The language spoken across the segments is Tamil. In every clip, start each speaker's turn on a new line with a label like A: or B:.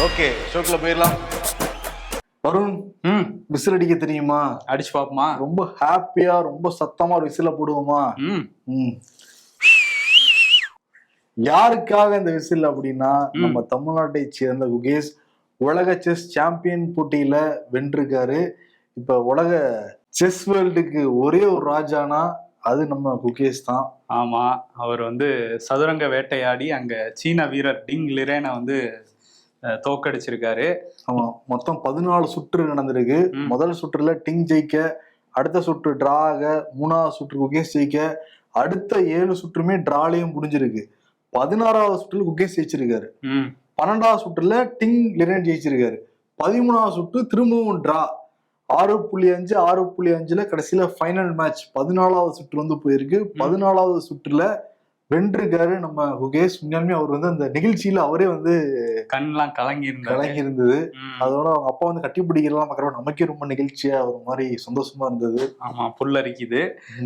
A: ஓகே, ஷோக்குள்ள போயிடலாம். வருண், விசில் அடிக்க தெரியுமா?
B: அடிச்சு பாப்போமா?
A: ரொம்ப ஹாப்பியா ரொம்ப சத்தமா ஒரு விசில போடுவோமா? யாருக்காக இந்த விசில் அப்படின்னா, நம்ம தமிழ்நாட்டை சேர்ந்த குகேஷ் உலக செஸ் சாம்பியன் போட்டியில வென்றிருக்காரு. இப்ப உலக செஸ் வேர்ல்டுக்கு ஒரே ஒரு ராஜானா அது நம்ம குகேஷ் தான்.
B: ஆமா, அவர் சதுரங்க வேட்டையாடி அங்க சீன வீரர் டிங் லிரேனை தோக்கடிச்சிருக்காரு.
A: ஆமா, மொத்தம் 14 சுற்று நடந்திருக்கு. முதல் சுற்றுல டிங் ஜெயிக்க, அடுத்த சுற்று டிரா ஆக, 3வது சுற்று குகேஷ் ஜெயிக்க, அடுத்த 7 சுற்றுமே டிராலையும் முடிஞ்சிருக்கு. 16வது சுற்றுல குகேஷ் ஜெயிச்சிருக்காரு. 12வது சுற்றுல டிங் லிரேன் ஜெயிச்சிருக்காரு. 13வது சுற்று திரும்பவும் டிரா 6.5 6.5ல கடைசியில ஃபைனல் மேட்ச் 14வது சுற்று போயிருக்கு. 14வது சுற்றுல வென்றிருக்காரு நம்ம குகேஷ். உண்மையாலுமே அவர் அந்த நிகழ்ச்சியில அவரே
B: கண்ணெல்லாம் கலங்கி
A: இருந்தது. அதோட அவங்க அப்பா கட்டி பிடிக்கலாம் பார்க்கறப்ப நமக்கே ரொம்ப நிகழ்ச்சியா ஒரு மாதிரி சந்தோஷமா இருந்தது.
B: ஆமா, புல்லரிக்குது.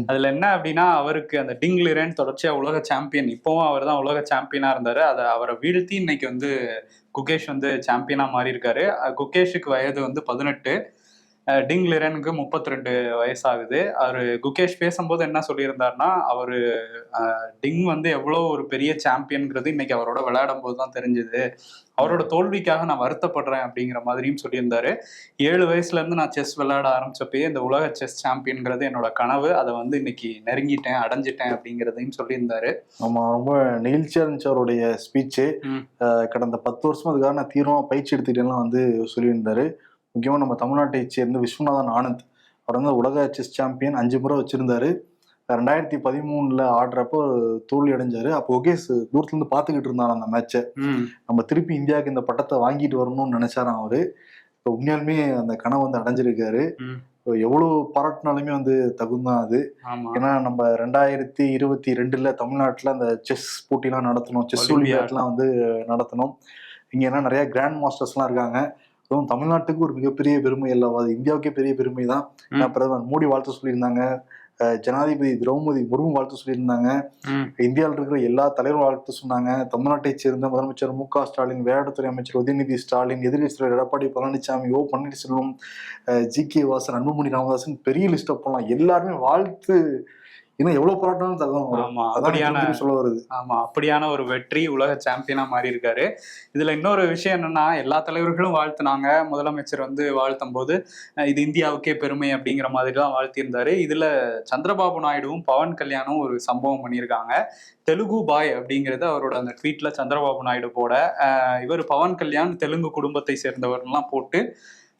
B: அதுல என்ன அப்படின்னா, அவருக்கு அந்த டிங் லிரேன் தொடர்ச்சியா உலக சாம்பியன், இப்பவும் அவர் தான் உலக சாம்பியனா இருந்தாரு. அதை அவரை வீழ்த்தி இன்னைக்கு குகேஷ் சாம்பியனா மாறி இருக்காரு. குகேஷுக்கு வயது 18, டிங் லிரேனுக்கு 32 வயசாகுது. அவரு குகேஷ் பேசும்போது என்ன சொல்லியிருந்தாருன்னா, அவரு டிங் எவ்வளவு ஒரு பெரிய சாம்பியன்கிறது இன்னைக்கு அவரோட விளையாடும் போதுதான் தெரிஞ்சது. அவரோட தோல்விக்காக நான் வருத்தப்படுறேன் அப்படிங்கிற மாதிரியும் சொல்லியிருந்தாரு. 7 வயசுல இருந்து நான் செஸ் விளையாட ஆரம்பிச்சப்பயே இந்த உலக செஸ் சாம்பியன்கிறது என்னோட கனவு, அதை இன்னைக்கு நெருங்கிட்டேன், அடைஞ்சிட்டேன் அப்படிங்கிறதையும் சொல்லியிருந்தாரு.
A: ஆமா, ரொம்ப நெகிழ்ச்சியா இருந்துச்சு அவருடைய ஸ்பீச்சு. கடந்த 10 வருஷமா அதுக்காக நான் தீவிரமா பயிற்சி எடுத்துக்கிட்டேன்லாம் சொல்லியிருந்தாரு. முக்கியமாக நம்ம தமிழ்நாட்டை சேர்ந்த விஸ்வநாதன் ஆனந்த், அவர் உலக செஸ் சாம்பியன் 5 முறை வச்சிருந்தாரு. 2013 ஆடுறப்போ தோல்வி அடைஞ்சாரு. அப்போ குகேஷ் தூரத்துல இருந்து பாத்துக்கிட்டு இருந்தாரு அந்த மேட்சை. நம்ம திருப்பி இந்தியாவுக்கு இந்த பட்டத்தை வாங்கிட்டு வரணும்னு நினைச்சாராம் அவரு. இப்போ உண்மையாலுமே அந்த கனவு அடைஞ்சிருக்காரு. எவ்வளவு பாராட்டினாலுமே தகுந்தான் அது. ஏன்னா நம்ம 2022 தமிழ்நாட்டுல அந்த செஸ் போட்டிலாம் நடத்தணும், செஸ் ஒலிம்பியாட்லாம் நடத்தணும். இங்க என்ன நிறைய கிராண்ட் மாஸ்டர்ஸ் எல்லாம் இருக்காங்க. அதுவும் தமிழ்நாட்டுக்கு ஒரு மிகப்பெரிய பெருமை அல்லவா, அது இந்தியாவுக்கே பெரிய பெருமை தான். பிரதமர் மோடி வாழ்த்து சொல்லியிருந்தாங்க, ஜனாதிபதி திரௌபதி முர்மு வாழ்த்து சொல்லியிருந்தாங்க, இந்தியாவில் இருக்கிற எல்லா தலைவரும் வாழ்த்து சொன்னாங்க. தமிழ்நாட்டை சேர்ந்த முதலமைச்சர் மு க ஸ்டாலின், விளையாட்டுத்துறை அமைச்சர் உதயநிதி ஸ்டாலின், எதிர்க்கட்சி தலைவர் எடப்பாடி பழனிசாமி, ஓ பன்னீர்செல்வம், ஜி.கே. வாசன், அன்புமணி ராமதாசன், பெரிய லிஸ்ட் போடலாம். எல்லாருமே வாழ்த்து. இன்னும் எவ்வளவு போராட்டம் சொல்ல வருது.
B: ஆமா, அப்படியான ஒரு வெற்றி, உலக சாம்பியனா மாறி இருக்காரு. இதுல இன்னொரு விஷயம் என்னன்னா, எல்லா தலைவர்களும் வாழ்த்துனாங்க. முதலமைச்சர் வாழ்த்தும் போது இது இந்தியாவுக்கே பெருமை அப்படிங்கிற மாதிரி தான் வாழ்த்தியிருந்தாரு. இதுல சந்திரபாபு நாயுடுவும் பவன் கல்யாணும் ஒரு சம்பவம் பண்ணியிருக்காங்க. தெலுங்கு பாய் அப்படிங்கிறது அவரோட அந்த ட்வீட்ல சந்திரபாபு நாயுடு போட, இவர் பவன் கல்யாண் தெலுங்கு குடும்பத்தை சேர்ந்தவர்லாம் போட்டு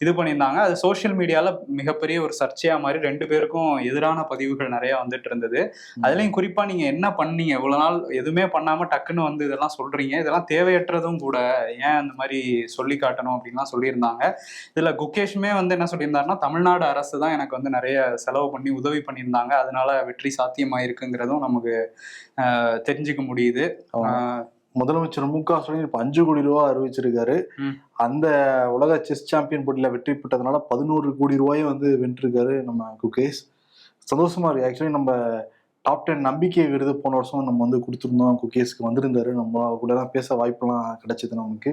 B: இது பண்ணியிருந்தாங்க. அது சோசியல் மீடியால மிகப்பெரிய ஒரு சர்ச்சையா மாதிரி 2 பேருக்கும் எதிரான பதிவுகள் நிறைய இருந்தது. அதுலயும் குறிப்பா நீங்க என்ன பண்ணீங்க, இவ்வளவு நாள் எதுவுமே பண்ணாம டக்குன்னு இதெல்லாம் சொல்றீங்க, இதெல்லாம் தேவையற்றதும் கூட, ஏன் அந்த மாதிரி சொல்லி காட்டணும் அப்படின்லாம் சொல்லியிருந்தாங்க. இதுல குகேஷுமே என்ன சொல்லியிருந்தாருன்னா, தமிழ்நாடு அரசு தான் எனக்கு நிறைய செலவு பண்ணி உதவி பண்ணியிருந்தாங்க, அதனால வெற்றி சாத்தியமாயிருக்குங்கிறதும் நமக்கு தெரிஞ்சுக்க முடியுது.
A: முதலமைச்சர் மு க ஸ்டாலின் இப்ப 5 கோடி ரூபாய் அறிவிச்சிருக்காரு. அந்த உலக செஸ் சாம்பியன் போட்டியில வெற்றி பெற்றதுனால 11 கோடி ரூபாயும் வென்றிருக்காரு நம்ம குகேஷ். சந்தோஷமா இருக்கு. ஆக்சுவலி நம்ம டாப் 10 நம்பிக்கை விருது போன வருஷம் நம்ம கொடுத்துருந்தோம், குகேஷ்க்கு வந்திருந்தாரு. நம்ம கூட எல்லாம் பேச வாய்ப்பெல்லாம் கிடைச்சது நமக்கு.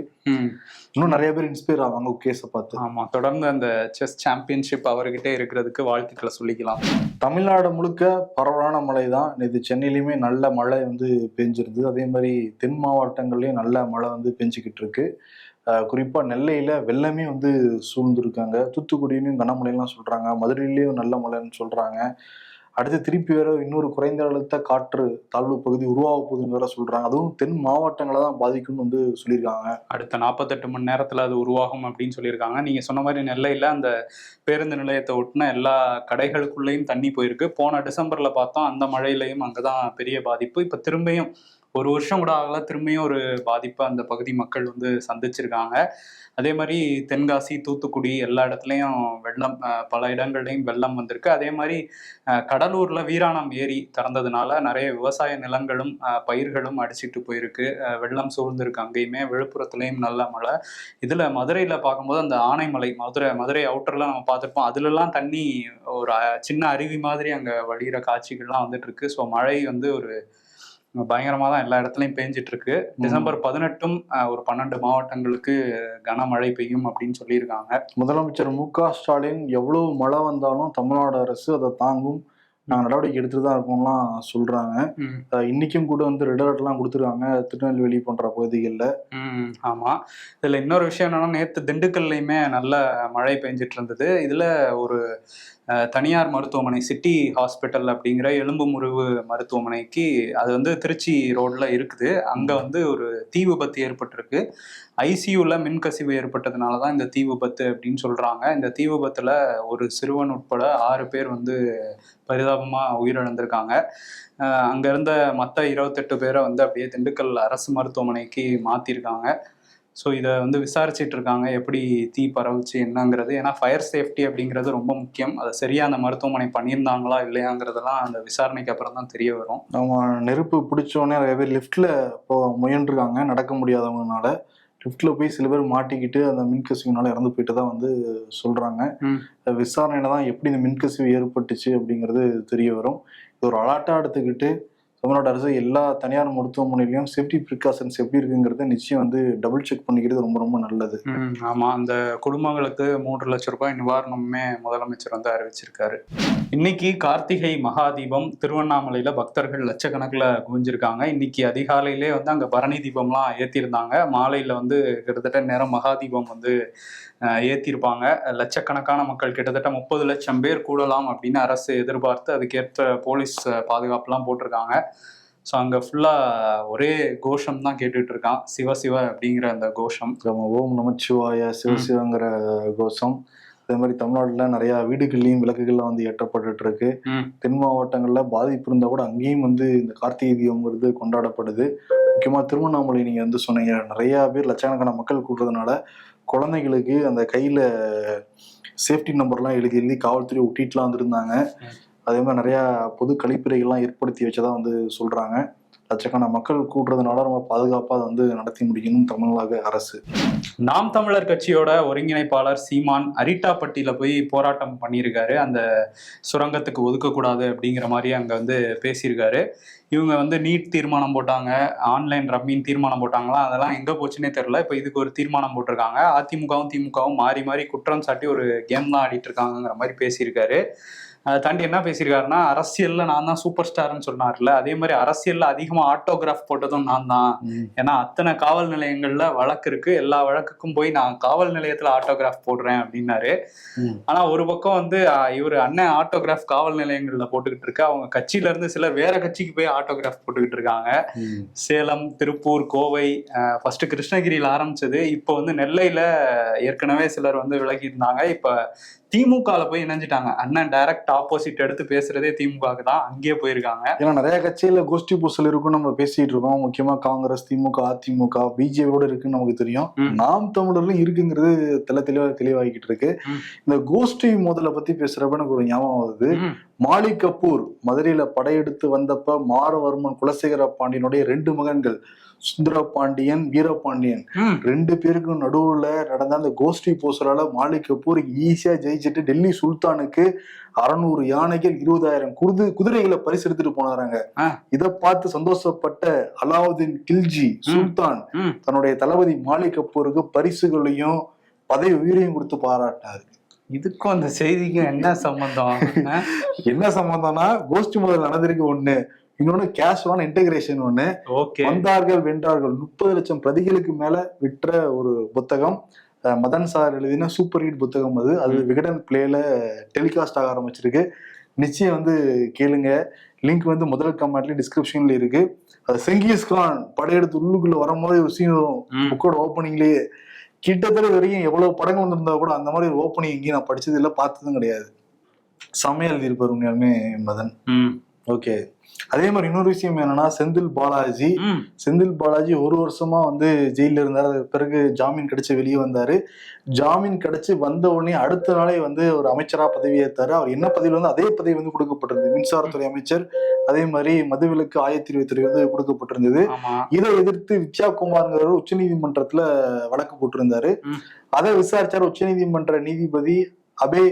A: இன்னும் நிறைய பேர் இன்ஸ்பயர் ஆவாங்க குகேஷை பார்த்து.
B: ஆமா, தொடர்ந்து அந்த செஸ் சாம்பியன்ஷிப் அவர்கிட்ட இருக்கிறதுக்கு வாழ்த்துக்களை சொல்லிக்கலாம்.
A: தமிழ்நாடு முழுக்க பரவலான மழை தான். நேற்று சென்னையிலுமே நல்ல மழை பெஞ்சிருந்தது. அதே மாதிரி தென் மாவட்டங்கள்லயும் நல்ல மழை பெஞ்சுக்கிட்டு இருக்கு. குறிப்பா நெல்லையில வெள்ளமே சூழ்ந்திருக்காங்க. தூத்துக்குடியிலும் கனமழைலாம் சொல்றாங்க. மதுரையிலயும் நல்ல மழைன்னு சொல்றாங்க. அடுத்து திருப்பி வேற இன்னொரு குறைந்த அழுத்த காற்று தாழ்வு பகுதி உருவாக போகுதுன்னு வேற சொல்றாங்க. அதுவும் தென் மாவட்டங்களை தான் பாதிக்கும்னு சொல்லியிருக்காங்க.
B: அடுத்த 48 மணி நேரத்துல அது உருவாகும் அப்படின்னு சொல்லியிருக்காங்க. நீங்க சொன்ன மாதிரி நெல்லையில அந்த பேருந்து நிலையத்தை ஒட்டின எல்லா கடைகளுக்குள்ளேயும் தண்ணி போயிருக்கு. போன டிசம்பர்ல பார்த்தோம், அந்த மழையிலையும் அங்கதான் பெரிய பாதிப்பு. இப்ப திரும்பியும் 1 வருஷம் கூட ஆகல, திரும்பியும் ஒரு பாதிப்பை அந்த பகுதி மக்கள் சந்திச்சிருக்காங்க. அதே மாதிரி தென்காசி, தூத்துக்குடி எல்லா இடத்துலையும் வெள்ளம், பல இடங்கள்லையும் வெள்ளம் வந்திருக்கு. அதே மாதிரி கடலூர்ல வீராணம் ஏரி திறந்ததுனால நிறைய விவசாய நிலங்களும் பயிர்களும் அடிச்சுட்டு போயிருக்கு. வெள்ளம் சூழ்ந்திருக்கு அங்கேயுமே. விழுப்புரத்துலேயும் நல்ல மழை. இதுல மதுரையில பார்க்கும்போது அந்த ஆனைமலை, மதுரை அவுட்டர்ல நம்ம பார்த்துருப்போம், அதுலலாம் தண்ணி ஒரு சின்ன அருவி மாதிரி அங்க வழிகிற காட்சிகள்லாம் இருக்கு. ஸோ மழை ஒரு பயங்கரமா தான் எல்லா இடத்துலயும் பேஞ்சிட்டு இருக்கு. டிசம்பர் 18 ஒரு 12 மாவட்டங்களுக்கு கனமழை பெய்யும் அப்படின்னு சொல்லியிருக்காங்க.
A: முதலமைச்சர் மு.க.ஸ்டாலின் எவ்வளவு மழை வந்தாலும் தமிழ்நாடு அரசு அதை தாங்கும், நாங்கள் நடவடிக்கை எடுத்துட்டு தான் இருக்கோம்லாம் சொல்றாங்க. இன்னைக்கும் கூட வந்து ரெட் அலர்ட் எல்லாம் கொடுத்துருக்காங்க திருநெல்வேலி போன்ற பகுதிகளில்.
B: ஆமா, இதுல இன்னொரு விஷயம் என்னன்னா, நேற்று திண்டுக்கல்லையுமே நல்ல மழை பெஞ்சிட்டு இருந்தது. இதுல ஒரு தனியார் மருத்துவமனை சிட்டி ஹாஸ்பிட்டல் அப்படிங்கிற எலும்பு முறிவு மருத்துவமனைக்கு, அது வந்து திருச்சி ரோட்ல இருக்குது, அங்க வந்து ஒரு தீ விபத்து ஏற்பட்டிருக்கு. ஐசியூல மின்கசிவு ஏற்பட்டதுனால தான் இந்த தீ விபத்து அப்படின்னு சொல்றாங்க. இந்த தீ விபத்துல ஒரு சிறுவன் உட்பட 6 பேர் வந்து பரிதாபமா உயிரிழந்திருக்காங்க. அங்க இருந்த மற்ற 28 பேரை வந்து அப்படியே திண்டுக்கல் அரசு மருத்துவமனைக்கு மாத்திருக்காங்க. ஸோ இதை வந்து விசாரிச்சுட்டு இருக்காங்க, எப்படி தீ பரவுச்சு என்னங்கிறது. ஏன்னா ஃபயர் சேஃப்டி அப்படிங்கிறது ரொம்ப முக்கியம். அதை சரியா அந்த மருத்துவமனை பண்ணியிருந்தாங்களா இல்லையாங்கிறதெல்லாம் அந்த விசாரணைக்கு அப்புறம் தான் தெரிய வரும்.
A: நம்ம நெருப்பு பிடிச்சோடனே நிறைய பேர் லிஃப்ட்ல இப்போ முயன்றிருக்காங்க, நடக்க முடியாதவங்கனால. லிஃப்ட்ல போய் சில பேர் மாட்டிக்கிட்டு அந்த மின்கசிவுனால இறந்து போயிட்டு தான் வந்து சொல்றாங்க. விசாரணையில தான் எப்படி இந்த மின்கசிவு ஏற்பட்டுச்சு அப்படிங்கிறது தெரிய வரும். இது ஒரு அலாட்டா எடுத்துக்கிட்டு தமிழ்நாடு அரசு எல்லா தனியார் மருத்துவமனையிலையும் சேஃப்டி ப்ரிகாஷன்ஸ் எப்படி இருக்குங்கிறத நிச்சயம் வந்து டபுள் செக் பண்ணிக்கிறது ரொம்ப ரொம்ப நல்லது.
B: ஆமா, அந்த குடும்பங்களுக்கு 3 லட்சம் ரூபாய் நிவாரணமுமே முதலமைச்சர் வந்து அறிவிச்சிருக்காரு. இன்னைக்கு கார்த்திகை மகாதீபம் திருவண்ணாமலையில பக்தர்கள் லட்சக்கணக்கில் குவிஞ்சிருக்காங்க. இன்னைக்கு அதிகாலையிலே வந்து அங்க பரணி தீபம்லாம் ஏத்திருந்தாங்க. மாலையில வந்து கிட்டத்தட்ட நேரம் மகாதீபம் வந்து ஏத்திருப்பாங்க. லட்சக்கணக்கான மக்கள், கிட்டத்தட்ட 30 லட்சம் பேர் கூடலாம் அப்படின்னு அரசு எதிர்பார்த்து அதுக்கேற்ற போலீஸ் பாதுகாப்புலாம் போட்டிருக்காங்க. ஸோ அங்கே ஃபுல்லாக ஒரே கோஷம் தான் கேட்டுட்டு இருக்கான், சிவ சிவ அப்படிங்கிற அந்த கோஷம்.
A: ஓம் நமச்சிவாய சிவசிவங்கிற கோஷம். அதே மாதிரி தமிழ்நாட்டில் நிறைய வீடுகள்லையும் விளக்குகள்லாம் வந்து ஏற்றப்பட்டு இருக்கு. தென் மாவட்டங்களில் பாதிப்பு இருந்தால் கூட அங்கேயும் வந்து இந்த கார்த்திகை தீபம்ங்கிறது கொண்டாடப்படுது. முக்கியமாக திருவண்ணாமலை நீங்கள் வந்து சொன்னீங்க, நிறையா பேர் லட்சக்கணக்கான மக்கள் கூட்டுறதுனால குழந்தைகளுக்கு அந்த கையில் சேஃப்டி நம்பர்லாம் எழுதி காவல்துறை ஒட்டிட்டுலாம் வந்துருந்தாங்க. அதே மாதிரி நிறையா பொது கழிப்பறைகள்லாம் ஏற்படுத்தி வச்சதா வந்து சொல்கிறாங்க. லட்சக்கணக்கான மக்கள் கூட்டுறதுனால ரொம்ப பாதுகாப்பாக அதை வந்து நடத்தி முடிக்கணும் தமிழக அரசு.
B: நாம் தமிழர் கட்சியோட ஒருங்கிணைப்பாளர் சீமான் அரிட்டாப்பட்டியில் போய் போராட்டம் பண்ணியிருக்காரு. அந்த சுரங்கத்துக்கு ஒதுக்கக்கூடாது அப்படிங்கிற மாதிரி அங்கே வந்து பேசியிருக்காரு. இவங்க வந்து நீட் தீர்மானம் போட்டாங்க, ஆன்லைன் ரம்மின்னு தீர்மானம் போட்டாங்களா, அதெல்லாம் எங்கே போச்சுன்னே தெரியல. இப்போ இதுக்கு ஒரு தீர்மானம் போட்டிருக்காங்க. அதிமுகவும் திமுகவும் மாறி மாறி குற்றம் சாட்டி ஒரு கேம் தான் ஆடிட்டு இருக்காங்கிற மாதிரி பேசியிருக்காரு. அதை தாண்டி என்ன பேசியிருக்காருன்னா, அரசியல்ல நான் தான் சூப்பர் ஸ்டார்ன்னு சொன்னார்ல, அதே மாதிரி அரசியல்ல அதிகமா ஆட்டோகிராஃப் போட்டதும் நான் தான். ஏன்னா அத்தனை காவல் நிலையங்கள்ல வழக்கு இருக்கு, எல்லா வழக்குக்கும் போய் நான் காவல் நிலையத்துல ஆட்டோகிராஃப் போடுறேன் அப்படின்னாரு. ஆனா ஒரு பக்கம் வந்து இவர் அண்ணன் ஆட்டோகிராஃப் காவல் நிலையங்கள்ல போட்டுக்கிட்டு இருக்கு, அவங்க கட்சியில இருந்து சில வேற கட்சிக்கு போய் ஆட்டோகிராஃப் போட்டுக்கிட்டு இருக்காங்க. சேலம், திருப்பூர், கோவை, ஃபர்ஸ்ட் கிருஷ்ணகிரியில ஆரம்பிச்சது, இப்போ வந்து நெல்லையில ஏற்கனவே சிலர் வந்து விலகி இருந்தாங்க. இப்ப திமுகல போய் இணைஞ்சிட்டாங்க. அண்ணன் டைரக்ட் ஆப்போசிட் எடுத்து பேசுறதே திமுகவுக்கு தான், அங்கேயே போயிருக்காங்க.
A: ஏன்னா நிறைய கட்சியில கோஷ்டி பூசல் இருக்கும் நம்ம பேசிட்டு இருக்கோம். முக்கியமா காங்கிரஸ், திமுக, அதிமுக, பிஜேபியோட இருக்குன்னு நமக்கு தெரியும். நாம் தமிழர்லும் இருக்குங்கிறது தெளிவாகிட்டு இருக்கு. இந்த கோஷ்டி மோதலை பத்தி பேசுறப்ப எனக்கு ஒரு ஞாபகம் வருது. மாலிக் கபூர் மதுரையில படையெடுத்து வந்தப்ப மாரவர்மன் குலசேகர பாண்டியனுடைய 2 மகன்கள் சுந்தரபாண்டியன், வீரபாண்டியன் 2 பேருக்கும் நடுவுல நடந்த அந்த கோஷ்டி பூசலால மாலிக் கபூர் ஈஸியா ஜெயிச்சுட்டு டெல்லி சுல்தானுக்கு 600 யானைகள் 20,000 குதிரைகளை பரிசு எடுத்துட்டு போனாராங்க. இதை பார்த்து சந்தோஷப்பட்ட அலாவுதீன் கில்ஜி சுல்தான் தன்னுடைய தளபதி மாலிக் கபூருக்கு பரிசுகளையும் பதவி உயிரையும் கொடுத்து பாராட்டினாரு.
B: இதுக்கும் அந்த செய்திக்கும் என்ன சம்பந்தம்?
A: என்ன சம்பந்தம்னா, கோஷ்டி முதல் நடந்திருக்கு ஒண்ணு, இன்னொன்னு கேஷுவலான இன்டெகிரேஷன் ஒண்ணு. வந்தார்கள் வென்றார்கள் 30 லட்சம் பிரதிகளுக்கு மேல விற்ற ஒரு புத்தகம். மதன் சார் எழுதின சூப்பர் ஹிட் புத்தகம் அது விகடன் பிளேல டெலிகாஸ்ட் ஆக ஆரம்பிச்சிருக்கு. நிச்சயம் வந்து கேளுங்க. லிங்க் வந்து முதல் கமெண்ட்ல டிஸ்கிரிப்ஷன்ல இருக்கு. அது செங்கிஸ்கான் படையெடுத்து உள்ளுக்குள்ள வரும்போது ஒரு சீன் வரும் புக்கோட ஓப்பனிங்லயே. கிட்டத்தட்ட வரைக்கும் எவ்வளவு படங்கள் வந்திருந்தா கூட அந்த மாதிரி ஒரு ஓப்பனிங் எங்கேயும் நான் படிச்சது இல்லை, பார்த்ததும் கிடையாது. செம்மையா எழுதியிருப்பாரு உண்மையாலுமே மதன். ஓகே, அதே மாதிரி இன்னொரு விஷயம் என்னன்னா, செந்தில் பாலாஜி 1 வருஷமா வந்து ஜெயில இருந்தாரு. பிறகு ஜாமீன் கிடைச்சு வெளியே வந்தாரு. ஜாமீன் கிடைச்சு வந்த உடனே அடுத்த நாளே வந்து ஒரு அமைச்சரா பதவி ஏற்றாரு. அவர் என்ன பதவியில் வந்து அதே பதவி வந்து கொடுக்கப்பட்டிருந்தது, மின்சாரத்துறை அமைச்சர். அதே மாதிரி மதுவிலக்கு ஆயத்தீர்வைத்துறை வந்து கொடுக்கப்பட்டிருந்தது. இதை எதிர்த்து வித்யாகுமார்ங்கிறவர் உச்ச நீதிமன்றத்துல வழக்கு போட்டிருந்தாரு. அதை விசாரிச்சாரு உச்ச நீதிமன்ற நீதிபதி அபே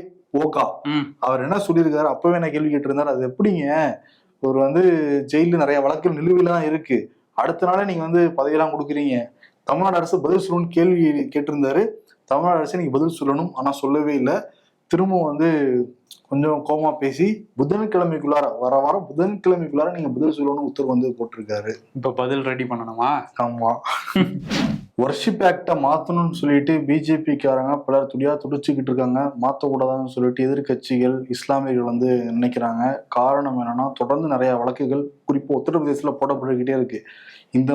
A: ஓகா. அவர் என்ன சொல்லியிருக்காரு, அப்பவே நான் கேள்வி கேட்டிருந்தாரு, அது எப்படிங்க இவர் வந்து ஜெயில நிறைய வழக்குகள் நிலுவையில தான் இருக்கு. அடுத்த நாளே நீங்க வந்து பதவியெல்லாம் கொடுக்குறீங்க. தமிழ்நாடு அரசு பதில் சொல்லணும்னு கேள்வி கேட்டிருந்தாரு. தமிழ்நாடு அரசு நீங்க பதில் சொல்லணும், ஆனா சொல்லவே இல்லை. திரும்ப வந்து கொஞ்சம் கோமா பேசி புதன்கிழமைக்குள்ளார வர வாரம் புதன்கிழமைக்குள்ளார நீங்க பதில் சொல்லணும்னு உத்தரவு வந்து போட்டிருக்காரு.
B: இப்ப பதில் ரெடி பண்ணணுமா?
A: ஆமா. வர்ஷிப் ஆக்டை மாத்தணும்னு சொல்லிட்டு பிஜேபிக்காரங்க பலர் துடிச்சுக்கிட்டு இருக்காங்க. மாற்றக்கூடாதுன்னு சொல்லிட்டு எதிர்கட்சிகள் இஸ்லாமியர்கள் வந்து நினைக்கிறாங்க. காரணம் என்னன்னா, தொடர்ந்து நிறைய வழக்குகள் குறிப்பா உத்தரப்பிரதேசத்துல போடப்பட்டுக்கிட்டே இருக்கு. இந்த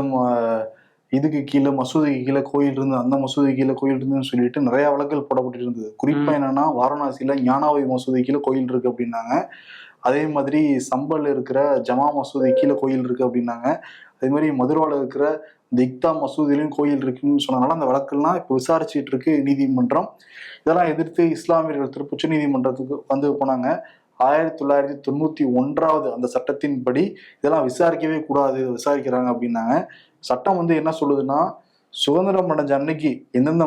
A: இதுக்கு கீழே மசூதிக்கு கீழே கோயில் இருந்து, அந்த மசூதிக்கு கீழே கோயில் இருந்துன்னு சொல்லிட்டு நிறைய வழக்குகள் போடப்பட்டு இருந்தது. குறிப்பா என்னன்னா, வாரணாசியில ஞானாவை மசூதி கீழே கோயில் இருக்கு அப்படின்னாங்க. அதே மாதிரி சம்பல் இருக்கிற ஜமா மசூதி கீழே கோயில் இருக்கு அப்படின்னாங்க. அதே மாதிரி மதுராவில் இருக்கிற இந்த இக்தா மசூதியிலும் கோயில் இருக்குன்னு சொன்னதுனால அந்த வழக்கெல்லாம் இப்போ விசாரிச்சுட்டு இருக்கு நீதிமன்றம். இதெல்லாம் எதிர்த்து இஸ்லாமியர்கள் திருப்பி உச்ச நீதிமன்றத்துக்கு வந்து போனாங்க. 1991 அந்த சட்டத்தின்படி இதெல்லாம் விசாரிக்கவே கூடாது, விசாரிக்கிறாங்க அப்படின்னாங்க. சட்டம் வந்து என்ன சொல்லுதுன்னா, சுதந்திரம் அடைஞ்ச அன்னைக்கு எந்தெந்த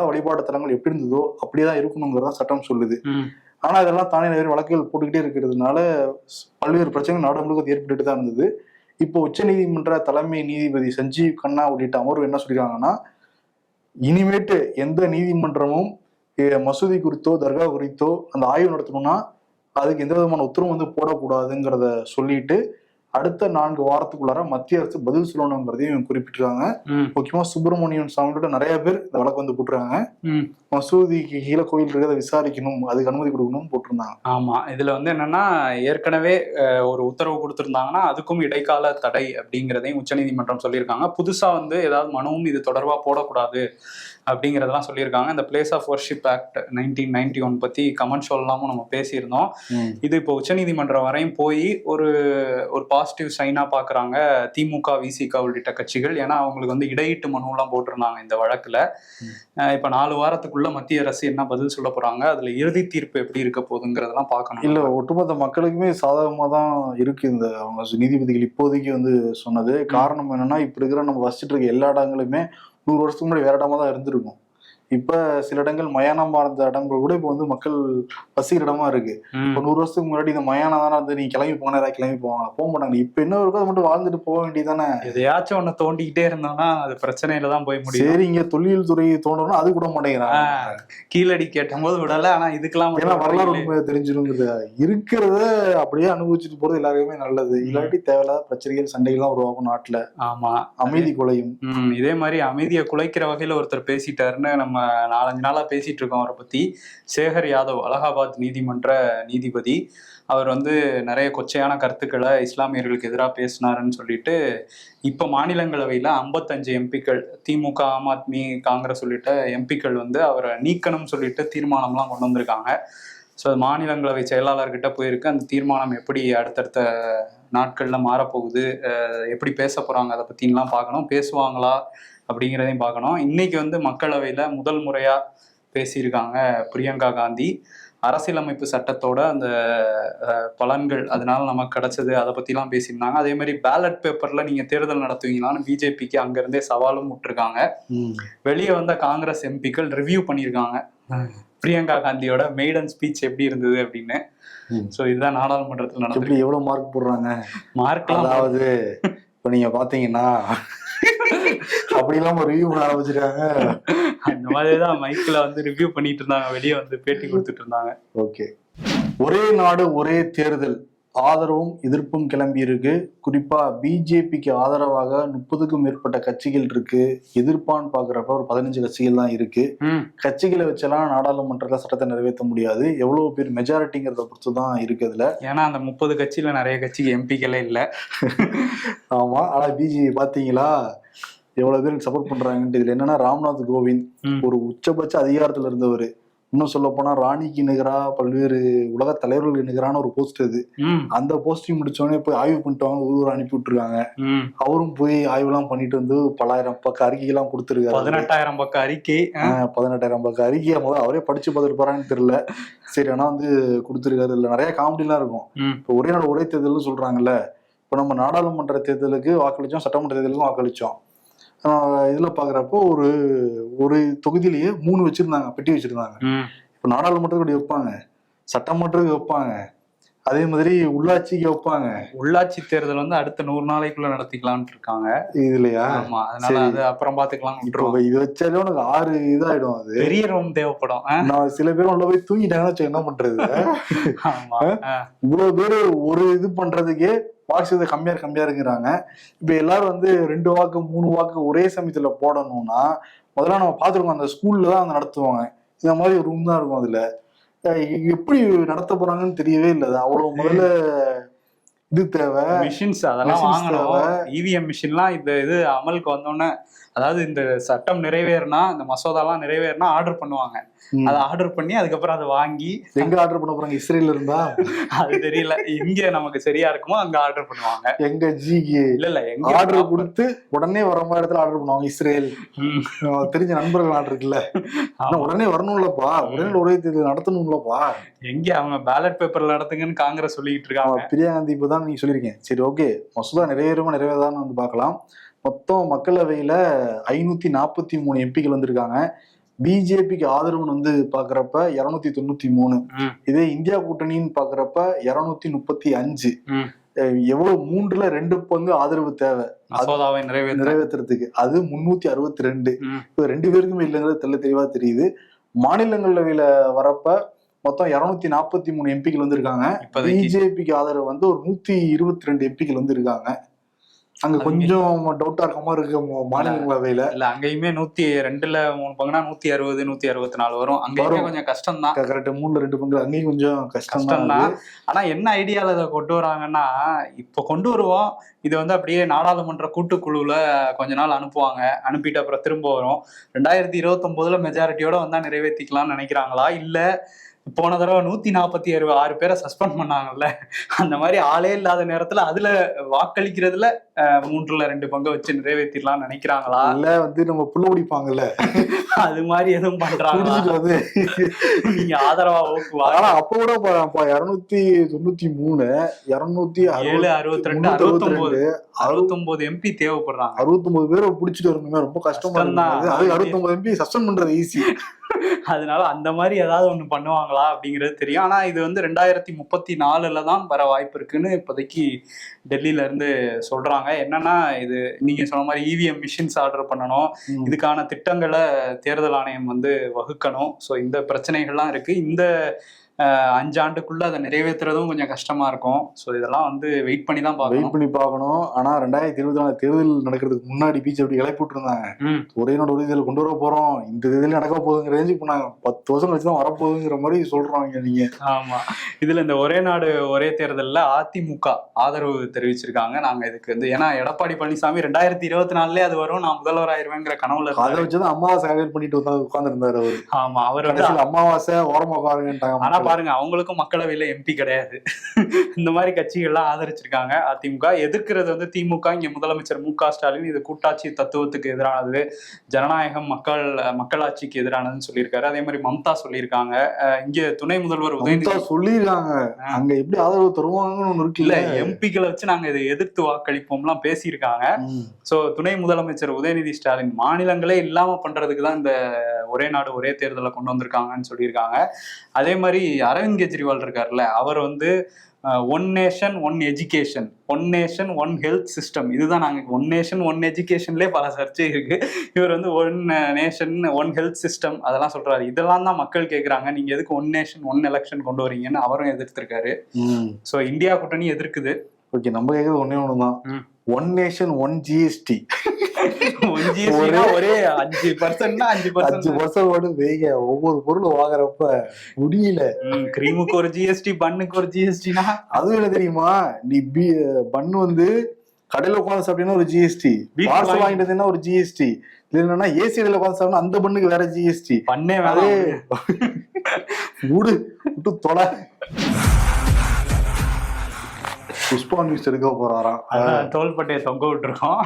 A: வழிபாடு தலங்கள் எப்படி இருந்ததோ அப்படியேதான் இருக்கணுங்கிறதா சட்டம் சொல்லுது. ஆனா இதெல்லாம் தானே நிறைய வழக்குகள் போட்டுக்கிட்டே இருக்கிறதுனால பல்வேறு பிரச்சனைகள் நாடு முழுக்க ஏற்பட்டு தான் இருந்தது. இப்போ உச்ச நீதிமன்ற தலைமை நீதிபதி சஞ்சீவ் கண்ணா உள்ளிட்ட அமர்வு என்ன சொல்லியிருக்காங்கன்னா, இனிமேட்டு எந்த நீதிமன்றமும் மசூதி குறித்தோ தர்கா குறித்தோ அந்த ஆய்வு நடத்தணும்னா அதுக்கு எந்த விதமான உத்தரவு வந்து போடக்கூடாதுங்கிறத சொல்லிட்டு அடுத்த 4 வாரத்துக்குள்ளார மத்திய அரசு பதில் சொல்லணுங்கிறதையும் குறிப்பிட்டிருக்காங்க. முக்கியமா சுப்பிரமணியன் சாமியோட நிறைய பேர் இந்த வழக்கு வந்து போட்டுருக்காங்க. மசூதிக்கு கீழே கோயில் இருக்கிறத விசாரிக்கணும், அதுக்கு அனுமதி கொடுக்கணும்னு போட்டிருந்தாங்க.
B: ஆமா, இதுல வந்து என்னன்னா, ஏற்கனவே ஒரு உத்தரவு கொடுத்திருந்தாங்கன்னா அதுக்கும் இடைக்கால தடை அப்படிங்கிறதையும் உச்சநீதிமன்றம் சொல்லியிருக்காங்க. புதுசா வந்து ஏதாவது மனுவும் இது தொடர்பா போடக்கூடாது அப்படிங்கிறதெல்லாம் சொல்லியிருக்காங்க. இந்த பிளேஸ் ஆஃப் வர்ஷிப் ஆக்ட் 1991 பத்தி கமெண்ட் ஷோல்லாமும் நம்ம பேசியிருந்தோம். இது இப்போ உச்சநீதிமன்றம் வரையும் போய் ஒரு பாசிட்டிவ் சைனா பாக்குறாங்க திமுக, விசிக உள்ளிட்ட கட்சிகள். ஏன்னா அவங்களுக்கு வந்து இடையீட்டு மனுலாம் போட்டிருந்தாங்க இந்த வழக்குல. இப்ப 4 வாரத்துக்குள்ள மத்திய அரசு என்ன பதில் சொல்ல போறாங்க, அதுல இறுதி தீர்ப்பு எப்படி இருக்க போகுதுங்கிறதெல்லாம் பார்க்கணும்.
A: இல்ல, ஒட்டுமொத்த மக்களுக்குமே சாதகமா தான் இருக்கு இந்த அவங்க நீதிபதிகள் இப்போதைக்கு வந்து சொன்னது. காரணம் என்னன்னா, இப்ப இருக்கிற நம்ம வசிச்சுட்டு இருக்க எல்லா இடங்களுமே 100 வருஷத்துக்கு முன்னாடி வேற இடமா தான் இருந்திருக்கும். இப்ப சில இடங்கள் மயானம் இருந்த இடங்கள் கூட இப்ப வந்து மக்கள் வசிக்கிற இடமா இருக்கு. இப்ப 100 வருஷத்துக்கு முன்னாடி இந்த மயானம் தானே வந்து நீ கிளம்பி போனா கிளம்பி போவாங்க, போக மாட்டாங்க. இப்ப என்ன இருக்கோ அதை மட்டும் வாழ்ந்துட்டு போக வேண்டியதானே.
B: எதையாச்சும் ஒண்ணு தோண்டிக்கிட்டே இருந்தோம்னா அது பிரச்சனையில தான் போய் முடியும்.
A: சரி, இங்க தொழில் துறை தோன்றணும், அது கூட மாட்டேங்கிறாங்க.
B: கீழடி கேட்டும் போது விடல. ஆனா இதுக்கெல்லாம்
A: வரலாறு தெரிஞ்சிருங்கிறது இருக்கிறத அப்படியே அனுபவிச்சுட்டு போறது எல்லாருக்குமே நல்லது. இல்லாட்டி தேவையில்லாத பிரச்சனைகள் சண்டைகள் தான் உருவாகும் நாட்டுல.
B: ஆமா,
A: அமைதி குலையும்.
B: இதே மாதிரி அமைதியை குலைக்கிற வகையில ஒருத்தர் பேசிட்டாருன்னு நம்ம 4-5 நாளா பேசிட்டு இருக்கோம் அவரை பத்தி. சேகர் யாதவ், அலகாபாத் நீதிமன்ற நீதிபதி. அவர் வந்து நிறைய கொச்சையான கருத்துக்களை இஸ்லாமியர்களுக்கு எதிராக பேசினாருன்னு சொல்லிட்டு இப்ப மாநிலங்களவையில 55 எம்பிக்கள், திமுக, ஆம் ஆத்மி, காங்கிரஸ் உள்ளிட்ட எம்பிக்கள் வந்து அவரை நீக்கணும்னு சொல்லிட்டு தீர்மானம்லாம் கொண்டு வந்திருக்காங்க. ஸோ மாநிலங்களவை செயலாளர்கிட்ட போயிருக்கு. அந்த தீர்மானம் எப்படி அடுத்தடுத்த நாட்கள்ல மாறப்போகுது, எப்படி பேச போறாங்க, அதை பத்தின்லாம் பார்க்கணும். பேசுவாங்களா அப்படிங்கிறதையும் பார்க்கணும். இன்னைக்கு வந்து மக்களவையில முதல் முறையா பேசியிருக்காங்க பிரியங்கா காந்தி. அரசியலமைப்பு சட்டத்தோட அந்த பலன்கள் அதனால நமக்கு கிடைச்சது அதை பத்திலாம் பேசியிருந்தாங்க. அதே மாதிரி பேலட் பேப்பர்ல நீங்க தேர்தல் நடத்துவீங்களான்னு பிஜேபிக்கு அங்க இருந்தே சவாலும் விட்டுருக்காங்க. வெளியே வந்த காங்கிரஸ் எம்பிக்கள் ரிவ்யூ பண்ணியிருக்காங்க பிரியங்கா காந்தியோட மெய்டன் ஸ்பீச் எப்படி இருந்தது அப்படின்னு. சோ இதுதான் நாடாளுமன்றத்தில் நடந்தது.
A: எவ்வளவு மார்க் போடுறாங்க?
B: மார்க்லாம்
A: அதாவது இப்ப நீங்க பாத்தீங்கன்னா அப்படிலாம் ரிவ்யூ பண்ண ஆரம்பிச்சிருக்காங்க.
B: அந்த மாதிரிதான் மைக்ல வந்து ரிவ்யூ பண்ணிட்டு இருந்தாங்க, வெளியே வந்து பேட்டி கொடுத்துட்டு இருந்தாங்க.
A: ஓகே, ஒரே நாடு ஒரே தேர்தல் ஆதரவும் எதிர்ப்பும் கிளம்பி இருக்கு. குறிப்பா பிஜேபிக்கு ஆதரவாக 30க்கும் மேற்பட்ட கட்சிகள் இருக்கு. எதிர்ப்பான்னு பாக்குறப்ப ஒரு 15 கட்சிகள் தான் இருக்கு. கட்சிகளை வச்செல்லாம் நாடாளுமன்றத்துல சட்டத்தை நிறைவேற்ற முடியாது. எவ்வளவு பேர் மெஜாரிட்டிங்கிறத பொறுத்து தான் இருக்கு அதுல.
B: ஏன்னா அந்த 30 கட்சியில நிறைய கட்சிக்கு எம்பிக்களே இல்ல.
A: ஆமா, ஆனா பிஜேபி பாத்தீங்களா எவ்வளவு பேருக்கு சப்போர்ட் பண்றாங்கன்ட்டு. இதுல என்னன்னா, ராம்நாத் கோவிந்த் ஒரு உச்சபட்ச அதிகாரத்துல இருந்தவர். இன்னும் சொல்ல போனா ராணிக்கு நிகரா பல்வேறு உலக தலைவர்களுக்கு நிகரான ஒரு போஸ்ட் அது. அந்த போஸ்டிங் முடிச்சோடனே போய் ஆய்வு பண்ணிட்டு வாங்க ஊர் அனுப்பி விட்டுருக்காங்க. அவரும் போய் ஆய்வு எல்லாம் பண்ணிட்டு வந்து 1000 பக்க அறிக்கைலாம் கொடுத்துருக்காரு.
B: 18,000 பக்க அறிக்கை.
A: 18,000 பக்க அறிக்கையை முதல்ல அவரே படிச்சு பார்த்துட்டு போறான்னு தெரியல. சரி, ஆனா வந்து கொடுத்துருக்காரு. இதுல நிறைய காமெடி எல்லாம் இருக்கும். இப்போ ஒரே நாடு ஒரே தேர்தல்னு சொல்றாங்கல்ல. இப்போ நம்ம நாடாளுமன்ற தேர்தலுக்கு வாக்களிச்சோம், சட்டமன்ற தேர்தலுக்கும் வாக்களிச்சோம். இதுல பாக்குறப்போ ஒரு தொகுதியிலேயே 3 வச்சிருந்தாங்க, பெட்டி வச்சிருந்தாங்க. இப்ப நாடாளுமன்றத்துக்கு வைப்பாங்க, சட்டமன்றத்துக்கு வைப்பாங்க, அதே மாதிரி உள்ளாட்சிக்கு வைப்பாங்க.
B: உள்ளாட்சி தேர்தல் வந்து அடுத்த 100 நாளைக்குள்ள நடத்திக்கலாம்னு இருக்காங்க.
A: இதுலயா?
B: ஆமா, அதனால அது அப்புறம் பாத்துக்கலாம்.
A: இப்போ இது வச்சாலே உனக்கு 6 இதாயிடும். அது
B: பெரிய ரூம் தேவைப்படும்.
A: நான் சில பேர் உள்ள போய் தூங்கிட்டாங்கன்னு என்ன பண்றது? இவ்வளவு பேரு ஒரு இது பண்றதுக்கே வாக்கு கம்மியா இருக்குறாங்க. இப்ப எல்லாரும் வந்து 2 வாக்கு 3 வாக்கு ஒரே சமயத்துல போடணும்னா முதல்ல நம்ம பாத்துருக்கோம், அந்த ஸ்கூல்ல தான் நடத்துவாங்க. இந்த மாதிரி ஒரு ரூம் தான் இருக்கும். அதுல எப்படி நடத்த போறாங்கன்னு தெரியவே இல்லை. அவ்வளவு முதல்ல இது தேவை,
B: மிஷின்ஸ் அதெல்லாம் வாங்கணும். இவிஎம் மிஷின்லாம் இது அமலுக்கு வந்தோடனே, அதாவது இந்த சட்டம் நிறைவேறினா, இந்த மசோதாலாம் நிறைவேறினா ஆர்டர் பண்ணுவாங்க. அதை ஆர்டர் பண்ணி அதுக்கப்புறம் அதை வாங்கி
A: எங்க ஆர்டர் பண்ண போறாங்க? இஸ்ரேல் இருந்தா
B: அது தெரியல. எங்க நமக்கு சரியா இருக்குமோ அங்க ஆர்டர் பண்ணுவாங்க.
A: எங்க ஜிக்கு
B: இல்ல எங்க
A: ஆர்டர் கொடுத்து உடனே வர மாதிரி இடத்துல ஆர்டர் பண்ணுவாங்க. இஸ்ரேல் தெரிஞ்ச நண்பர்கள் ஆர்டர் இருக்குல்ல, உடனே வரணும்லப்பா, உடனே ஒரே தேர்தல் நடத்தணும்லப்பா.
B: எங்க அவங்க பேலட் பேப்பர்ல நடத்துங்கன்னு காங்கிரஸ் சொல்லிட்டு இருக்காங்க.
A: பிரியா காந்தி இப்பதான் நீங்க சொல்லிருக்கீங்க. சரி, ஓகே, மசோதா நிறைவேறாதான்னு வந்து பார்க்கலாம். மொத்தம் மக்களவையில 543 எம்பிக்கள் வந்திருக்காங்க. பிஜேபிக்கு ஆதரவுன்னு வந்து பாக்குறப்ப 293. இதே இந்தியா கூட்டணின்னு பாக்குறப்ப 235. எவ்வளவு 3ல் 2 பங்கு ஆதரவு தேவை
B: மசோதாவை
A: நிறைவேற்றுறதுக்கு. அது 362. இப்ப 2 பேருக்குமே இல்லைங்கிறது தெளிவா தெரியுது. மாநிலங்களவையில வரப்ப மொத்தம் 243 எம்பிக்கள் வந்திருக்காங்க. பிஜேபிக்கு ஆதரவு வந்து ஒரு 122 எம்பிக்கள் வந்திருக்காங்க. அங்க கொஞ்சம் டவுட்டா இருக்க மாதிரி இருக்கு மாநிலங்களவையில.
B: இல்ல அங்கேயுமே 102ல் 3 பங்குனா 160 164 வரும். அங்கேயுமே கொஞ்சம் கஷ்டம் தான்.
A: கரெக்ட், 3ல் 2 பங்கு அங்கேயும் கொஞ்சம் கஷ்டம்
B: தான். ஆனா என்ன ஐடியால இதை கொண்டு வராங்கன்னா, இப்ப கொண்டு வருவோம், இது வந்து அப்படியே நாடாளுமன்ற கூட்டுக்குழுல கொஞ்ச நாள் அனுப்புவாங்க, அனுப்பிட்டு அப்புறம் திரும்ப வரும். 2029ல் மெஜாரிட்டியோட வந்தா நிறைவேற்றிக்கலாம்னு நினைக்கிறாங்களா, இல்ல போன தடவை 146 பேரை சஸ்பெண்ட் பண்ணாங்கல்ல, அந்த மாதிரி ஆளே இல்லாத நேரத்துல அதுல வாக்களிக்கிறதுல 3ல் 2 பங்கு வச்சு நிறைவேற்றிடலாம் நினைக்கிறாங்களா,
A: இல்ல வந்து நம்ம புள்ள பிடிப்பாங்கல்ல
B: அது மாதிரி எதுவும் பண்றாங்களா? நீங்க ஆதரவா
A: ஆனா அப்ப கூட 293
B: 262 69 எம்பி தேவைப்படுறாங்க.
A: 69 பேரை பிடிச்சிட்டு வரணுமே, ரொம்ப கஷ்டமா இருக்கு. அது 69 எம்பி சஸ்பெண்ட் பண்றது ஈஸி.
B: அதனால அந்த மாதிரி ஏதாவது ஒண்ணு பண்ணுவாங்களா அப்படிங்கிறது தெரியும். ஆனா இது வந்து 2034ல தான் வர வாய்ப்பு இருக்குன்னு இப்போதைக்கு டெல்லியில இருந்து சொல்றாங்க. என்னன்னா, இது நீங்க சொன்ன மாதிரி இவிஎம் மிஷின்ஸ் ஆர்டர் பண்ணணும், இதுக்கான திட்டங்களை தேர்தல் ஆணையம் வந்து வகுக்கணும். ஸோ இந்த பிரச்சனைகள்லாம் இருக்கு. இந்த 5 ஆண்டுக்குள்ள அதை நிறைவேற்றுறதும் கொஞ்சம் கஷ்டமா இருக்கும். ஸோ இதெல்லாம் வந்து வெயிட் பண்ணி தான் பார்க்கணும்.
A: ஆனா 2024 தேர்தல் நடக்கிறதுக்கு முன்னாடி பிஜேபி கிளப்பிட்டு இருந்தாங்க, ஒரே நாடு ஒரே தேர்தல் கொண்டு வர போறோம், இந்த தேர்தல் நடக்க போகுதுங்கிற ரேஞ்சுக்கு போனாங்க. 10 வருஷம் கழிச்சுதான் வரப்போகுதுங்கிற மாதிரி சொல்றாங்க நீங்க.
B: ஆமா, இதுல இந்த ஒரே நாடு ஒரே தேர்தல்ல அதிமுக ஆதரவு தெரிவிச்சிருக்காங்க. நாங்க இதுக்கு வந்து ஏன்னா எடப்பாடி பழனிசாமி 2024 அது வரும், நான் முதல்வர் ஆயிருவேங்கிற கனவுல
A: அதை வச்சுதான் அமாவாசை கல்யாணம் பண்ணிட்டு உட்கார்ந்து இருந்தாரு அவரு.
B: ஆமா, அவர் வந்து
A: அமாவாசை ஓரமா பாருங்கட்டாங்க.
B: ஆனா பாருங்க, அவங்களுக்கும் மக்களவையில எம்பி கிடையாது. இந்த மாதிரி கட்சிகள்லாம் ஆதரிச்சிருக்காங்க. அதிமுக எதிர்க்கிறது வந்து திமுக. இங்க முதலமைச்சர் மு.க. ஸ்டாலின் இது கூட்டாட்சி தத்துவத்துக்கு எதிரானது, ஜனநாயகம் மக்களாட்சிக்கு எதிரானதுன்னு சொல்லியிருக்காரு. அதே மாதிரி மம்தா சொல்லியிருக்காங்க. இங்க துணை முதல்வர் உதயநிதி
A: சொல்லியிருக்காங்க, அங்க எப்படி ஆதரவு தருவாங்கன்னு ஒண்ணு இருக்கு இல்ல,
B: எம்பிக்களை வச்சு நாங்க இதை எதிர்த்து வாக்களிப்போம்லாம் பேசியிருக்காங்க. சோ துணை முதலமைச்சர் உதயநிதி ஸ்டாலின் மாநிலங்களே இல்லாம பண்றதுக்கு தான் இந்த ஒரே நாடு ஒரே தேர்தலை கொண்டு வந்திருக்காங்கன்னு சொல்லியிருக்காங்க. அதே மாதிரி அரவிந்த் கெஜ்ரிவால் இருக்காருல்ல, அவர் வந்து one nation one education, one nation one health system, இதுதான் நாங்கள் ஒன் நேஷன் ஒன் எஜுகேஷன்லேயே பல சர்ச்சை இருக்கு. இவர் வந்து one nation one health system அதெல்லாம் சொல்றாரு. இதெல்லாம் தான் மக்கள் கேட்குறாங்க, நீங்க எதுக்கு ஒன் நேஷன் ஒன் எலெக்ஷன் கொண்டு வரீங்கன்னு அவரும் எதிர்த்திருக்காரு. ஸோ இந்தியா கூட்டணி எதிர்க்குது.
A: ஓகே, நம்ம கேட்கறது ஒன்னே ஒண்ணுதான், ஒன் நேஷன் ஒன் ஜிஎஸ்டி.
B: ஒரே 5%
A: வேக ஒவ்வொரு பொருளும் வாங்குறப்ப முடியல.
B: கிரீமுக்கு ஒரு ஜிஎஸ்டி, பண்ணுக்கு ஒரு ஜிஎஸ்டினா
A: அதுவும் என்ன தெரியுமா, நீ பண்ணு வந்து கடையில உட்காந்து சாப்பிட்டீங்கன்னா ஒரு ஜிஎஸ்டி, பார்சல் வாங்கிட்டதுன்னா ஒரு ஜிஎஸ்டி, இல்லைன்னா ஏசி கடையில உட்காந்து சாப்பிட்டா அந்த பண்ணுக்கு வேற ஜிஎஸ்டி.
B: பண்ணே வேலை
A: விட்டு தொலை. புஷ்பா நியூஸ் எடுக்க போறாராம்,
B: தோள்பட்டையை தொங்க விட்டுருக்கோம்.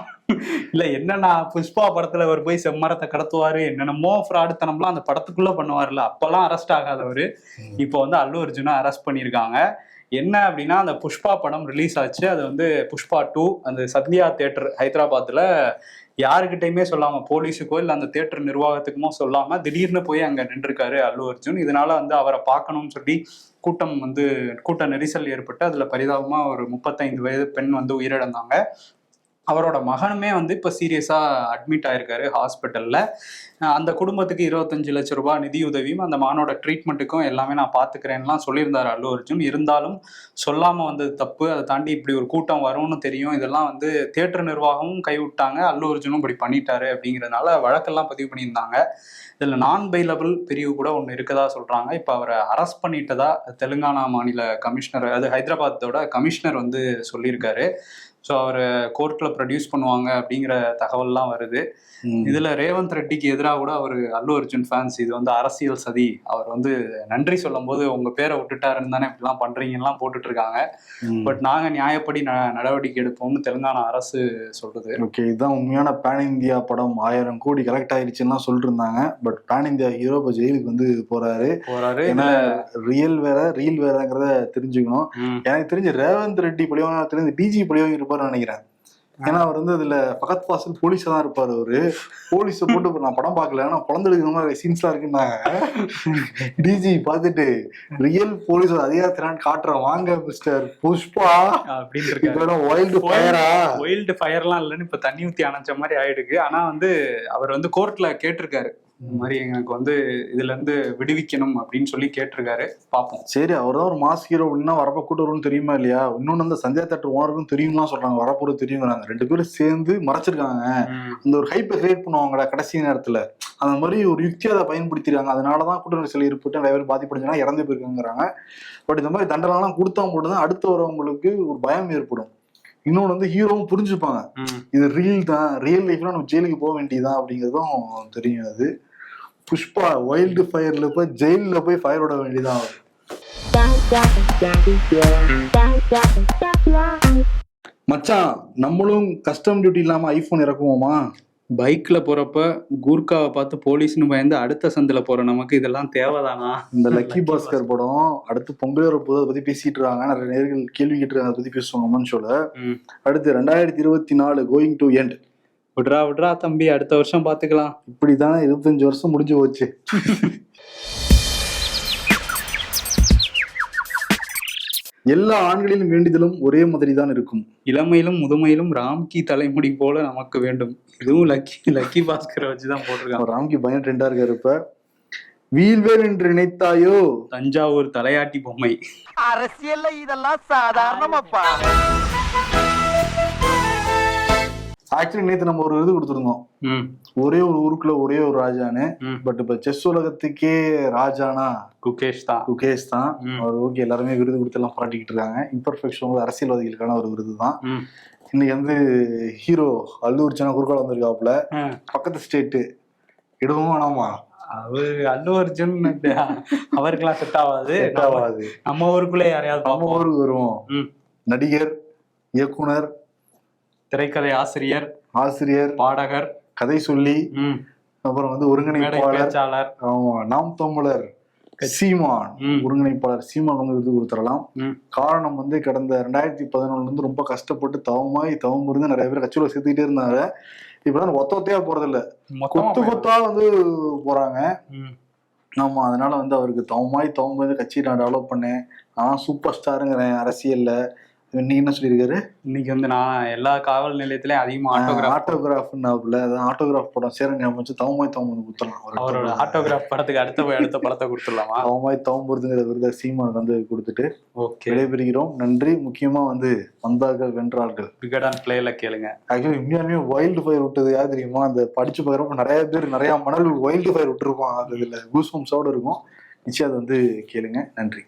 B: இல்ல என்னன்னா, புஷ்பா படத்துல அவர் போய் செம்மரத்தை கடத்துவாரு, என்னென்னமோ ஃப்ராடுத்தனம்லாம் அந்த படத்துக்குள்ள பண்ணுவாருல்ல, அப்பெல்லாம் அரெஸ்ட் ஆகாதவரு இப்போ வந்து அல்லு அர்ஜுனா அரெஸ்ட் பண்ணியிருக்காங்க. என்ன அப்படின்னா, அந்த புஷ்பா படம் ரிலீஸ் ஆச்சு, அது வந்து புஷ்பா 2 அந்த சத்யா தியேட்டர் ஹைதராபாத்ல யாருக்கிட்டையுமே சொல்லாம, போலீஸுக்கோ இல்லை அந்த தியேட்டர் நிர்வாகத்துக்குமோ சொல்லாம திடீர்னு போய் அங்க நின்றுருக்காரு அல்லு அர்ஜுன். இதனால வந்து அவரை பார்க்கணும்னு சொல்லி கூட்ட நெரிசல் ஏற்பட்டு அதுல பரிதாபமா ஒரு 35 வயது பெண் வந்து உயிரிழந்தாங்க. அவரோட மகனுமே வந்து இப்போ சீரியஸா அட்மிட் ஆயிருக்காரு ஹாஸ்பிட்டல்ல. அந்த குடும்பத்துக்கு 25 லட்சம் ரூபாய் நிதியுதவியும் அந்த மகனோட ட்ரீட்மெண்ட்டுக்கும் எல்லாமே நான் பாத்துக்கிறேன்லாம் சொல்லியிருந்தாரு அல்லு அர்ஜுன். இருந்தாலும் சொல்லாம வந்தது தப்பு. அதை தாண்டி இப்படி ஒரு கூட்டம் வரும்னு தெரியும், இதெல்லாம் வந்து தியேட்டர் நிர்வாகமும் கைவிட்டாங்க, அல்லு அர்ஜுனும் இப்படி பண்ணிட்டாரு அப்படிங்கிறதுனால வழக்கெல்லாம் பதிவு பண்ணியிருந்தாங்க. இதுல நான் பெயிலபிள் பிரிவு கூட ஒன்று இருக்கதா சொல்றாங்க. இப்போ அவரை அரெஸ்ட் பண்ணிட்டதா தெலுங்கானா மாநில கமிஷனர், அது ஹைதராபாத்தோட கமிஷனர் வந்து சொல்லியிருக்காரு. ஸோ அவரை கோர்ட்ல ப்ரொடியூஸ் பண்ணுவாங்க அப்படிங்கிற தகவல்லாம் வருது. இதுல ரேவந்த் ரெட்டிக்கு எதிராக கூட அவர் அல்லு அர்ஜுன் ஃபேன்ஸ் இது வந்து அரசியல் சதி, அவர் வந்து நன்றி சொல்லும் போது உங்க பேரை விட்டுட்டாருன்னு தானே இப்படிலாம் பண்றீங்கலாம் போட்டுட்டு இருக்காங்க. பட் நாங்க நியாயப்படி நடவடிக்கை எடுப்போம்னு தெலுங்கானா அரசு சொல்லுது.
A: ஓகே, இதுதான் உண்மையான பேன் இந்தியா படம். 1000 கோடி கலெக்ட் ஆயிடுச்சுன்னா சொல்லிட்டு இருந்தாங்க. பட் பேன் இந்தியா ஹீரோ இப்போ ஜெயிலுக்கு வந்து போறாரு. ஏன்னா ரியல் வேற ரீல் வேறங்கிறத தெரிஞ்சுக்கணும். எனக்கு தெரிஞ்சு ரேவந்த் ரெட்டி பழிவாங்க தெரிஞ்சு டிஜி பழிவாங்க இருப்பாருன்னு நினைக்கிறேன். ஏன்னா அவர் வந்து அதுல பகத் ஃபாசில் போலீஸா தான் இருப்பாரு. அவரு போலீஸை போட்டு நான் படம் பார்க்கல, ஆனா குழந்தைகளுக்கு மாதிரி சீன்ஸ்லாம் இருக்குன்னாங்க. டிஜி பார்த்துட்டு ரியல் போலீஸ் அதிகாரத்தினான்னு காட்டுறோம், வாங்க மிஸ்டர் புஷ்பா அப்படின்னு.
B: வைல்டு ஃபயர்லாம் இல்லைன்னு இப்ப தண்ணி ஊத்தி அணைச்ச மாதிரி ஆயிடுக்கு. ஆனா வந்து அவர் வந்து கோர்ட்ல கேட்டிருக்காரு, இந்த மாதிரி எனக்கு வந்து இதுல இருந்து விடுவிக்கணும் அப்படின்னு சொல்லி கேட்டிருக்காரு. பார்ப்போம்.
A: சரி, அவர் தான் ஒரு மாஸ் ஹீரோ அப்படின்னா வரப்ப கூட்டு வரும்னு தெரியுமா இல்லையா? இன்னொன்னு அந்த சஞ்சய் தட்டு ஓனருக்கும் தெரியும்லாம் சொல்றாங்க, வரப்போறது தெரியுங்கிறாங்க. 2 பேரும் சேர்ந்து மறைச்சிருக்காங்க. அந்த ஒரு ஹைப்பை கிரியேட் பண்ணுவாங்கடா கடைசி நேரத்துல, அந்த மாதிரி ஒரு யுக்தியை அதை பயன்படுத்திடுறாங்க. அதனாலதான் கூட்ட நெரிசல் ஏற்பட்டு நிறைய பேர் பாதிப்படைஞ்சா இறந்து போயிருக்காங்கிறாங்க. பட் இந்த மாதிரி தண்டனைலாம் கொடுத்தா மட்டும்தான் அடுத்து வரவங்களுக்கு ஒரு பயம் ஏற்படும். இன்னொன்று வந்து ஹீரோவும் புரிஞ்சுப்பாங்க, இது ரீல் தான், ரியல் லைஃப்ல நம்ம ஜெயிலுக்கு போக வேண்டியதுதான் அப்படிங்கிறதும் தெரியும். அது புஷ்பா வைல்டு ஃபயர்ல போய் ஜெயில போய் ஃபயர் விட வேண்டியதான். மச்சான், நம்மளும் கஸ்டம் டியூட்டி இல்லாம ஐபோன் இறக்குவோமா?
B: பைக்ல போறப்ப கூர்காவை பார்த்து போலீஸ்னு பயந்து அடுத்த சந்தில போற நமக்கு இதெல்லாம் தேவைதானா?
A: இந்த லக்கி பாஸ்கர் படம் அடுத்து பொங்கல் வரப்போது அதை பத்தி பேசிட்டு இருக்காங்க. நிறைய நேர்கள் கேள்வி கேட்டு அதை பத்தி பேசுவாங்கன்னு சொல்ல. அடுத்து 2024 கோயிங் டு எண்ட்.
B: விட்றா தம்பி, அடுத்த வருஷம் பாத்துக்கலாம்.
A: இப்படிதானே 25 வருஷம் முடிஞ்சு போச்சு. எல்லா ஆண்களிலும் வேண்டியதிலும் ஒரே மாதிரி தான் இருக்கும்.
B: இளமையிலும் முதுமையிலும் ராம்கி தலைமுடி போல நமக்கு வேண்டும். இதுவும் லக்கி பாஸ்கரை வச்சுதான் போட்டிருக்காங்க.
A: ராம்கி பயன் ட்ரெண்டா இருக்காரு. இப்ப வீல்வேல் என்று நினைத்தாயோ
B: தஞ்சாவூர் தலையாட்டி பொம்மை.
C: அரசியல்ல இதெல்லாம் சாதாரணமாப்பா.
A: ஆக்சுவலி நேற்று நம்ம ஒரு இது கொடுத்துருந்தோம், ஒரே ஒரு ஊருக்குள்ள ஒரே ஒரு ராஜான்னு. பட் இப்ப செஸ் உலகத்துக்கே ராஜானா
B: குகேஷ்
A: தான். அவர் ஓகே, எல்லாருமே விருது கொடுத்து எல்லாம் பாராட்டிக்கிட்டு இருக்காங்க. இம்பர்ஃபெக்ஷன் அரசியல்வாதிகளுக்கான ஒரு விருது தான். இன்னைக்கு வந்து ஹீரோ அல்லு அர்ஜுனா குறுக்கால வந்திருக்காப்புல. பக்கத்து ஸ்டேட்டு இடவும் வேணாமா?
B: அவரு அல்லு அர்ஜுன் அவருக்கெல்லாம் செட் ஆகாது. நம்ம ஊருக்குள்ளே யாரையாவது
A: நம்ம ஊருக்கு வருவோம். நடிகர், இயக்குனர்,
B: திரைக்கதை ஆசிரியர், பாடகர்,
A: கதை சொல்லி, அப்புறம் வந்து ஒருங்கிணைப்பாளர், நாம் தமிழர் சீமான், ஒருங்கிணைப்பாளர் சீமான் வந்து விருது கொடுத்துடலாம். காரணம் வந்து கடந்த 2011 இருந்து ரொம்ப கஷ்டப்பட்டு தவம் இருந்து நிறைய பேர் கட்சியில சேர்த்துக்கிட்டே இருந்தாங்க. இப்பதான் ஒத்தையா போறது இல்ல, கொத்தா வந்து போறாங்க. ஆமா, அதனால வந்து அவருக்கு தவம் வந்து கட்சியை நான் டெவலப் பண்ணேன், நான் சூப்பர் ஸ்டாருங்கிறேன் அரசியல்ல. இன்னைக்கு என்ன சொல்லியிருக்காரு?
B: இன்னைக்கு வந்து நான் எல்லா காவல் நிலையத்திலயும் அதிகமா
A: ஆட்டோகிராஃப் படம் சேரன் அமைச்சு தவமாய் கொடுத்துடலாம்.
B: அவரோட ஆட்டோகிராஃப் படத்துக்கு அடுத்த படத்தை கொடுத்துடலாமா?
A: தவமாய் போறதுங்கிற விருதை சீமான் வந்து கொடுத்துட்டு விடைபெறுகிறோம். நன்றி. முக்கியமா வந்து வந்தார்கள் வென்றார்கள்
B: விகடன் பிளேல கேளுங்க.
A: ஆக்சுவலி உண்மையாலுமே வைல்டு ஃபயர் விட்டது யார் தெரியுமா? அந்த படிச்சு பாக்குறப்ப நிறைய பேர் நிறைய மணல் வைல்டு ஃபயர் விட்டுருப்பான். அது இதுல கூஸ்பம்ஸோட இருக்கும். நிச்சயம் அதை வந்து கேளுங்க. நன்றி.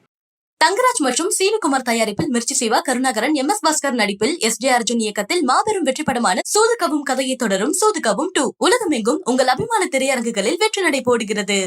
D: தங்கராஜ் மற்றும் சீனிகுமார் தயாரிப்பில் மிர்ச்சி சிவா, கருணாகரன், MS பாஸ்கர் நடிப்பில் SD அர்ஜுன் இயக்கத்தில் மாபெரும் வெற்றி படமான சூதுகவும் கதையை தொடரும் சூதுகவும் 2 உலகமெங்கும் உங்கள் அபிமான திரையரங்குகளில் வெற்றி நடை போடுகிறது.